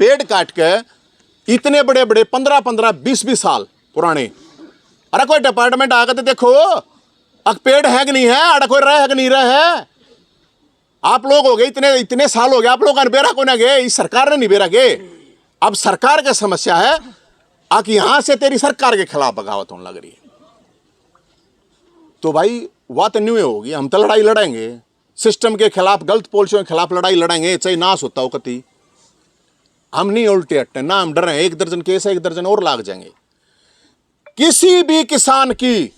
पेड़ काट के इतने बड़े बड़े 15-15, 20-20 साल पुराने, अरे कोई डिपार्टमेंट आकर तो देखो अब पेड़ है कि नहीं है, अरे कोई रहा है कि नहीं रहा है। आप लोग हो गए इतने इतने साल हो गए, आप लोग बेरा को ना गए, इस सरकार ने नहीं बेरा गए। अब सरकार की समस्या है कि यहां से तेरी सरकार के खिलाफ बगावत होने लग रही है। तो भाई बात न्यू होगी, हम तो लड़ाई लड़ेंगे सिस्टम के खिलाफ, गलत पॉलिसियों के खिलाफ लड़ाई लड़ेंगे, चाहे नाश होता हो कति। हम नहीं उल्टे हटते ना, हम डर हैं। 1 दर्जन केस है, 1 दर्जन और लाग जाएंगे। किसी भी किसान की,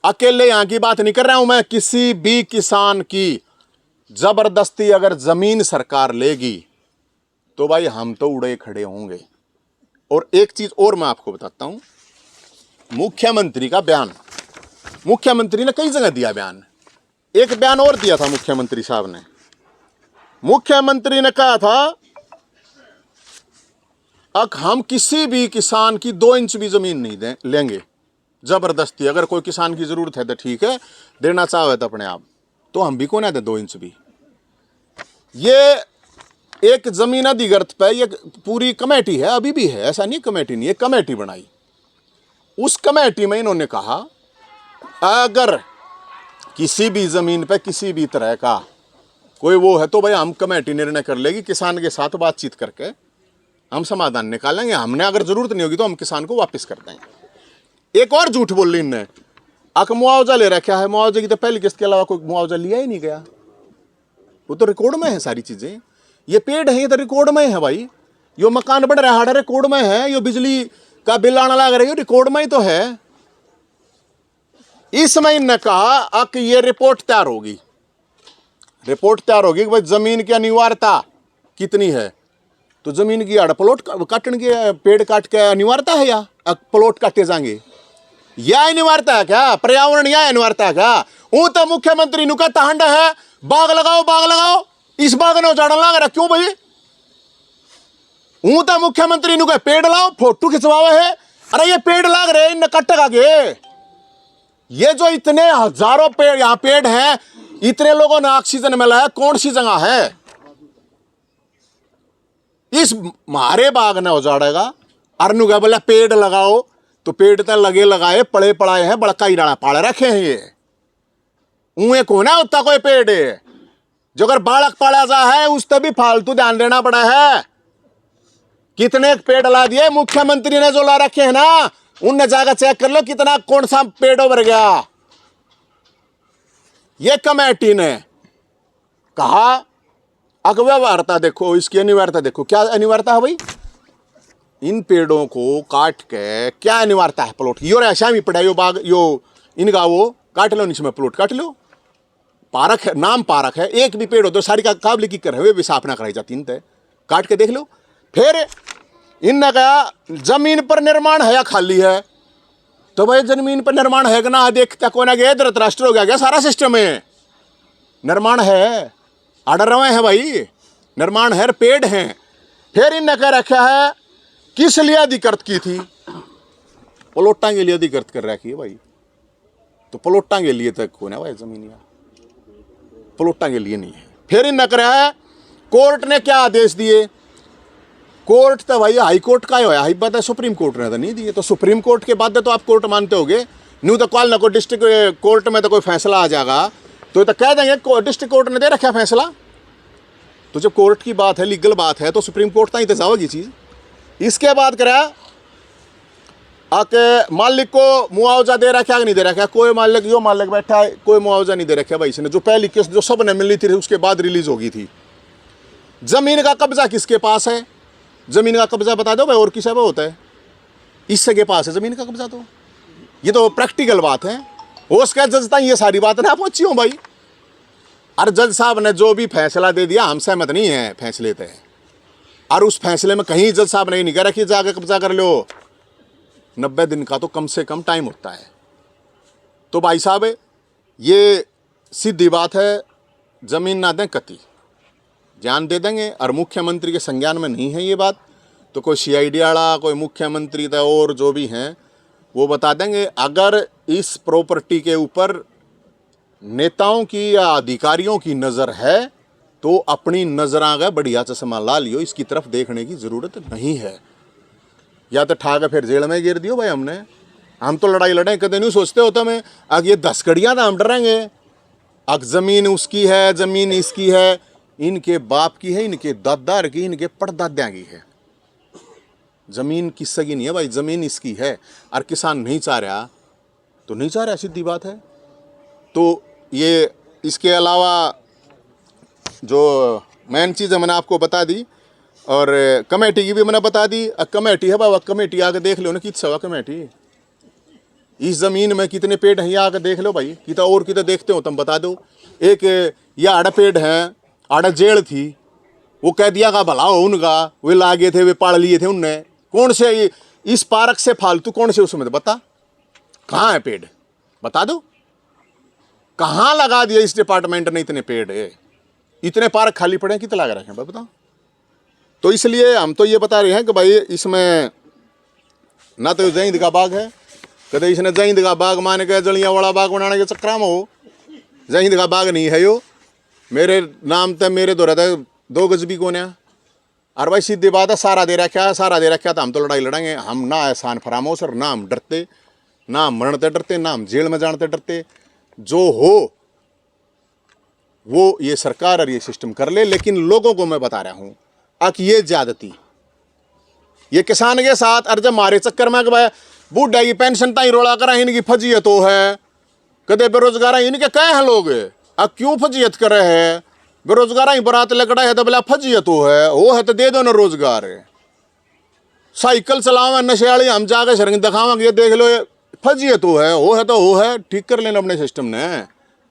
अकेले यहां की बात नहीं कर रहा हूं मैं, किसी भी किसान की जबरदस्ती अगर जमीन सरकार लेगी तो भाई हम तो उड़े खड़े होंगे। और एक चीज और मैं आपको बताता हूं, मुख्यमंत्री का बयान, मुख्यमंत्री ने कई जगह दिया बयान। एक बयान और दिया था मुख्यमंत्री साहब ने। मुख्यमंत्री ने कहा था हम किसी भी किसान की 2 इंच भी जमीन नहीं लेंगे जबरदस्ती। अगर कोई किसान की जरूरत है तो ठीक है, देना चाहे तो अपने आप, तो हम भी कौन है 2 इंच भी। ये एक जमीन अधिग्रहण पे ये पूरी कमेटी है, अभी भी है, ऐसा नहीं कमेटी नहीं है, कमेटी बनाई। उस कमेटी में इन्होंने कहा अगर किसी भी जमीन पे किसी भी तरह का कोई वो है तो भाई हम कमेटी निर्णय कर लेगी, किसान के साथ बातचीत करके हम समाधान निकालेंगे। हमने अगर जरूरत नहीं होगी तो हम किसान को वापस कर देंगे। एक और झूठ बोल ली इनने, मुआवजा ले रखा है, मुआवजे की तो पहली किस्त के अलावा कोई मुआवजा लिया ही नहीं गया। वो तो रिकॉर्ड में है सारी चीजें। ये पेड़ है, ये तो रिकॉर्ड में है भाई। यो मकान बन रहा है रिकॉर्ड में है, यो बिजली का बिल आने लग रही है रिकॉर्ड में ही तो है। इसमें इन्होंने कहा कि ये रिपोर्ट तैयार होगी, रिपोर्ट तैयार होगी कि भाई जमीन की अनिवार्यता कितनी है। तो जमीन की प्लॉट काटने के, पेड़ काट के अनिवार्यता है या प्लॉट काटे जाएंगे, यह अनिवार्यता है क्या? पर्यावरण यह अनिवार्यता है क्या? वो तो मुख्यमंत्री नु का तांडा है, बाग लगाओ बाग लगाओ, इस बाग ने उजाड़ा लग रहा क्यों भाई? वो तो मुख्यमंत्री नु का पेड़ लाओ, फोटो खिंचवावे है। अरे ये पेड़ लाग रहे इन कटेगा गे। ये जो इतने हजारों पेड़ यहां पेड़ हैं, इतने लोगों ने ऑक्सीजन मिला है, कौन सी जगह है? इस मारे बाग ने उजाड़ेगा। अरनु का बोला पेड़ लगाओ, तो पेड़ तो लगे लगाए पड़े पड़ाए हैं, बड़का ही डाला पाड़े रखे हैं। ये ऊए कौन है उतना कोई पेड़ है जो अगर बालक पाड़ा जा है उस पर भी फालतू ध्यान देना पड़ा है। कितने पेड़ ला दिए मुख्यमंत्री ने जो ला रखे हैं ना, उनने जाकर चेक कर लो कितना कौन सा पेड़ उभर गया। ये कमेटी ने कहा अव्यवहार्यता देखो, इसकी अनिवार्यता देखो। क्या अनिवार्यता है भाई? इन पेड़ों को काट के क्या अनिवार्यता है प्लॉट की? और ऐसा भी पड़ा यो बाग यो इनका वो काट लो, नीचे में प्लॉट काट लो। पार्क है, नाम पार्क है, एक भी पेड़ हो तो सारी का काबले की कर हुए स्थापना कराई जाती है, काट के देख लो। फिर इनने कहा जमीन पर निर्माण है या खाली है? तो भाई जमीन पर निर्माण है कि ना देखता को ना गया, धृतराष्ट्र हो गया सारा सिस्टम है। निर्माण है, आर्डर रवे है भाई, निर्माण है, पेड़ हैं। फिर इनने कह रखा है किस लिए अधिकृत की थी? प्लॉटा के लिए अधिकृत कर रखी है भाई। तो प्लॉटा के लिए तक कौन है भाई जमीन, या प्लॉटा के लिए नहीं है। फिर इनने कह रहा है कोर्ट ने क्या आदेश दिए? कोर्ट तो भाई हाई कोर्ट का ही होया, हाई बात है, सुप्रीम कोर्ट ने तो नहीं दिए। तो सुप्रीम कोर्ट के बाद तो आप कोर्ट मानते होगे, न्यू तो कल ना कोई डिस्ट्रिक्ट कोर्ट में तो कोई फैसला आ जाएगा तो कह देंगे डिस्ट्रिक्ट कोर्ट ने दे रखा फैसला। तो जब कोर्ट की बात है, लीगल बात है, तो सुप्रीम कोर्ट तक तो जाओगी चीज। इसके बाद करा आके मालिक को मुआवजा दे रखा कि नहीं दे रखा? कोई मालिक, यो मालिक बैठा है, कोई मुआवजा नहीं दे रखा भाई इसने। जो पहली किस्त जो सब ने मिली थी उसके बाद रिलीज होगी थी। जमीन का कब्जा किसके पास है? जमीन का कब्जा बता दो भाई, और किसी पे होता है? इससे के पास है जमीन का कब्जा। तो ये तो प्रैक्टिकल बात है। हो सके जज तक ये सारी बात ना पहुंची हो भाई। अरे जज साहब ने जो भी फैसला दे दिया हम सहमत नहीं है फैसले पे, और उस फैसले में कहीं जज साहब ने नहीं कह रखी जाके कब्जा कर लो। 90 दिन का तो कम से कम टाइम होता है। तो भाई साहब ये सीधी बात है, जमीन ना दें कति जान दे देंगे। और मुख्यमंत्री के संज्ञान में नहीं है ये बात, तो कोई CID वाला, कोई मुख्यमंत्री था और जो भी हैं वो बता देंगे। अगर इस प्रॉपर्टी के ऊपर नेताओं की या अधिकारियों की नज़र है तो अपनी नजर का बढ़िया चश्मा ला लियो, इसकी तरफ देखने की जरूरत नहीं है। या तो ठा के फिर जेल में गिर दियो भाई हमने। हम तो लड़ाई लड़े कदे नहीं सोचते होता मैं अग ये 10 कड़ियाँ तो हम डरेंगे। अग जमीन उसकी है, जमीन इसकी है, इनके बाप की है, इनके दादार की, इनके परदाद्या की है। जमीन किसी की नहीं है भाई, जमीन इसकी है। और किसान नहीं चाह रहा तो नहीं चाह रहा, सीधी बात है। तो ये इसके अलावा जो मेन चीज़ मैंने आपको बता दी, और कमेटी की भी मैंने बता दी। कमेटी है बाबा, कमेटी आके देख लो ना कितना हुआ कमेटी, इस जमीन में कितने पेड़ हैं, ये आके देख लो भाई। कितना और कितना देखते हो तुम बता दो। एक ये आड़ा पेड़ है, आड़ा जेड़ थी, वो कह दिया का भला हो उनका, वे लागे थे, वे पाड़ लिए थे उनने। कौन से इस पार्क से फालतू कौन से उसमें बता, कहाँ है पेड़ बता दो। कहाँ लगा दिया इस डिपार्टमेंट ने इतने पेड़ है, इतने पार्क खाली पड़े हैं, कितना लगा रखे हैं बताओ। तो इसलिए हम तो ये बता रहे हैं कि भाई इसमें ना तो जईद का बाग है, कदे इसने जईद का बाग मान के जलियांवाला बाग बनाने के चक्कर में हो। जईद का बाग नहीं है यो, मेरे नाम तक मेरे तो रहता है 2 गज भी कोने। और भाई सीधी बात है, सारा दे रखा है, सारा दे रखा है तो हम तो लड़ाई लड़ेंगे। हम ना एहसान फरामोश, और ना हम डरते, ना हम मरते डरते, ना हम जेल में जानते डरते। जो हो वो ये सरकार और ये सिस्टम कर ले। लेकिन लोगों को मैं बता रहा हूँ अब ये ज्यादती ये किसान के साथ, और जब मारे चक्कर में भाई बूढ़ा की पेंशन ताई रोला करा, इनकी फजीयत हो है, कदे बेरोजगार इनके कहे हैं लोग, अब क्यों फजीयत करे है, बेरोजगार ही बरात लकड़ा है तो बोला फजीयत हो है तो दे दो ना रोजगार। साइकिल चलावे नशे वाली हम जाके शर्म दिखावेंगे, ये देख लो फजीयत हो है तो हो है, ठीक कर लेना अपने सिस्टम ने।